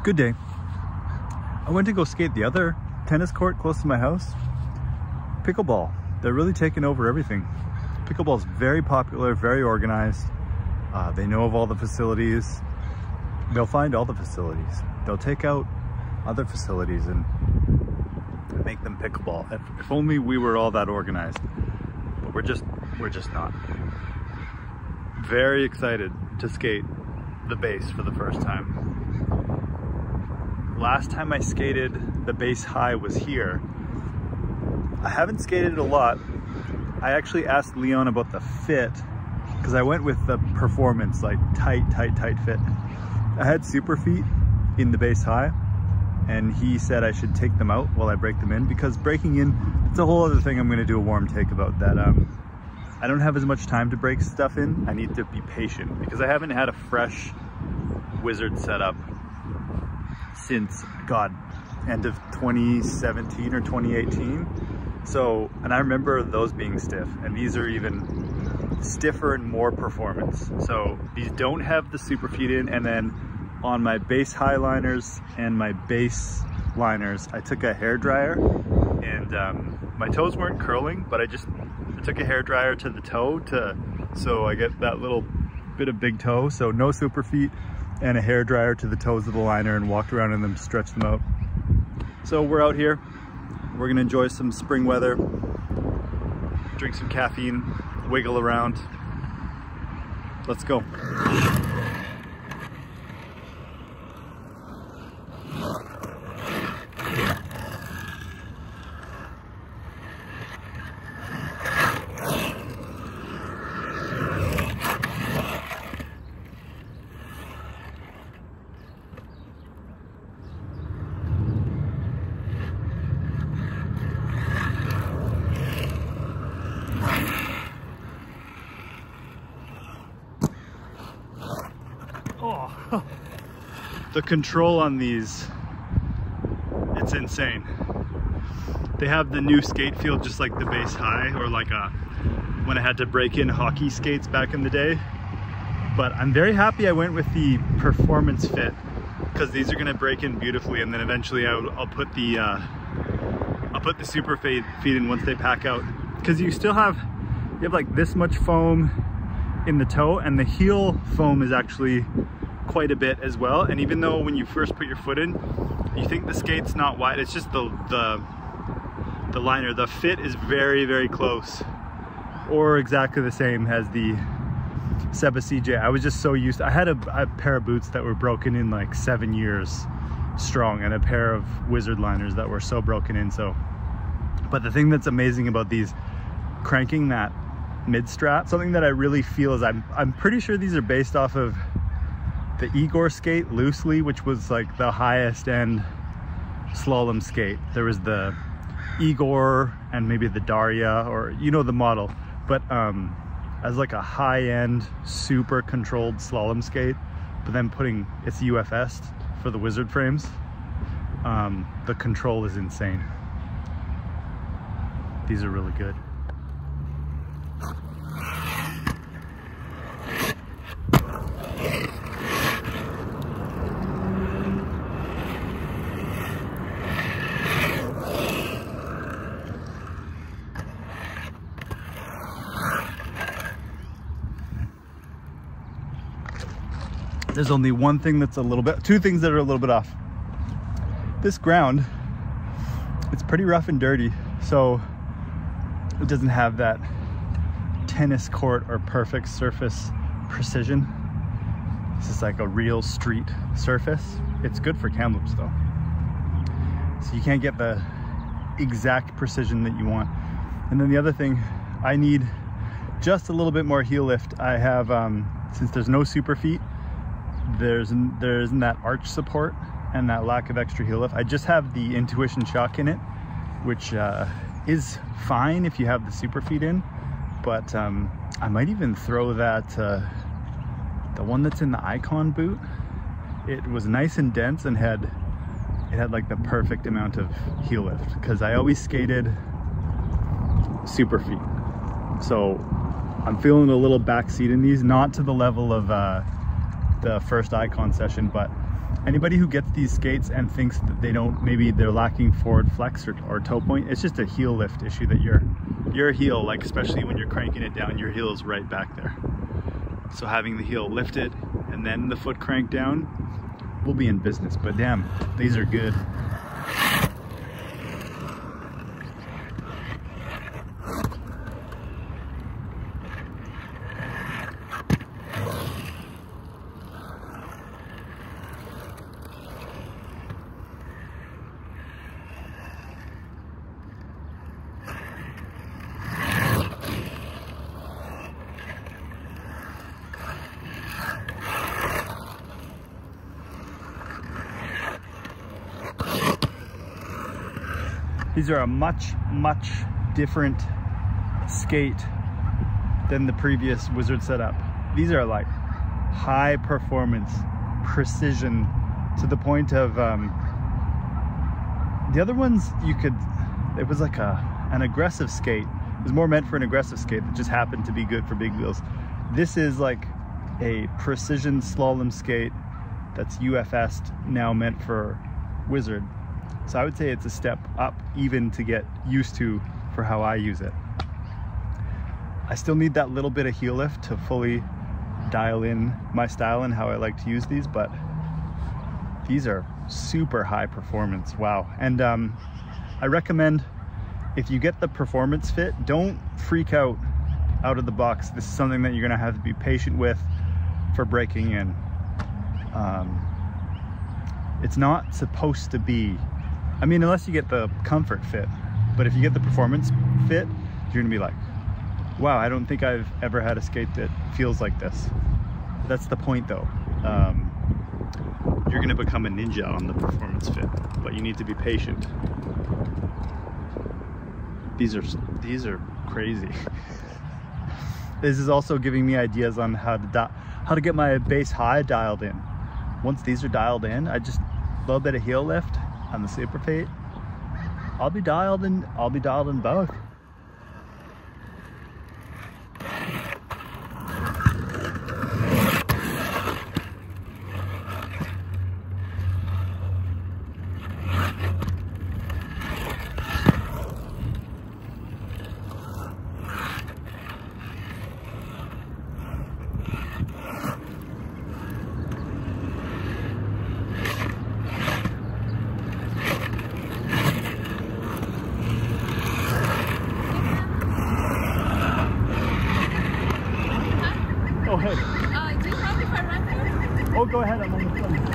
Good day. I went to go skate the other tennis court close to my house. Pickleball. They're really taking over everything. Pickleball is very popular, very organized. They know of all the facilities. They'll find all the facilities. They'll take out other facilities and make them pickleball. If only we were all that organized. But we're just not. Very excited to skate the base for the first time. Last time I skated the base high was here. I haven't skated it a lot. I actually asked Leon about the fit because I went with the performance, like tight fit. I had super feet in the base high and he said I should take them out while I break them in, because breaking in, it's a whole other thing I'm going to do a warm take about that. I don't have as much time to break stuff in. I need to be patient because I haven't had a fresh Wizard setup since, God, end of 2017 or 2018. So, and I remember those being stiff, and these are even stiffer and more performance. So these don't have the super feet in, and then on my base high liners and my base liners, I took a hair dryer, and my toes weren't curling, but I took a hair dryer to the toe so I get that little bit of big toe. So no super feet and a hair dryer to the toes of the liner, and walked around in them, stretch them out. So we're out here. We're gonna enjoy some spring weather, drink some caffeine, wiggle around. Let's go. Oh, the control on these, it's insane. They have the new skate feel just like the base high, or like when I had to break in hockey skates back in the day. But I'm very happy I went with the performance fit, because these are gonna break in beautifully, and then eventually I'll put the super feet in once they pack out. Because you have like this much foam in the toe, and the heel foam is actually quite a bit as well. And even though when you first put your foot in, you think the skate's not wide, it's just the liner. The fit is very close, or exactly the same as the Seba CJ. I was just so used to, I had a pair of boots that were broken in like 7 years strong, and a pair of Wizard liners that were so broken in. So, but the thing that's amazing about these, cranking that mid strap, something that I really feel is I'm pretty sure these are based off of the Igor skate loosely, which was like the highest end slalom skate. There was the Igor and maybe the Daria, or you know the model, but as like a high-end super controlled slalom skate, but then it's UFS for the Wizard frames. The control is insane. These are really good. There's only one thing that's two things that are a little bit off. This ground, it's pretty rough and dirty, so it doesn't have that tennis court or perfect surface precision. This is like a real street surface. It's good for Kamloops though. So you can't get the exact precision that you want. And then the other thing, I need just a little bit more heel lift. I have, since there's no super feet, there isn't that arch support and that lack of extra heel lift. I just have the Intuition shock in it, which is fine if you have the super feet in, but I might even throw that the one that's in the Icon boot. It was nice and dense and it had like the perfect amount of heel lift, because I always skated super feet. So I'm feeling a little backseat in these, not to the level of the first Icon session, but Anybody who gets these skates and thinks that maybe they're lacking forward flex or toe point, it's just a heel lift issue that your heel, like especially when you're cranking it down, your heel is right back there. So having the heel lifted and then the foot cranked down, we'll be in business. But damn, these are good. These are a much different skate than the previous Wizard setup. These are like high performance, precision, to the point of, the other ones it was like an aggressive skate. It was more meant for an aggressive skate that just happened to be good for big wheels. This is like a precision slalom skate that's UFS'd, now meant for Wizard. So I would say it's a step up even to get used to for how I use it. I still need that little bit of heel lift to fully dial in my style and how I like to use these, but these are super high performance. Wow. And I recommend, if you get the performance fit, don't freak out of the box. This is something that you're gonna have to be patient with for breaking in. It's not supposed to be, I mean, unless you get the comfort fit, but if you get the performance fit, you're gonna be like, wow, I don't think I've ever had a skate that feels like this. That's the point though. You're gonna become a ninja on the performance fit, but you need to be patient. These are crazy. This is also giving me ideas on how to get my base high dialed in. Once these are dialed in, I just a little bit of heel lift on the super feet. I'll be dialed in both. Go ahead. Do you mind if I run through? Oh, go ahead. I'm on the phone.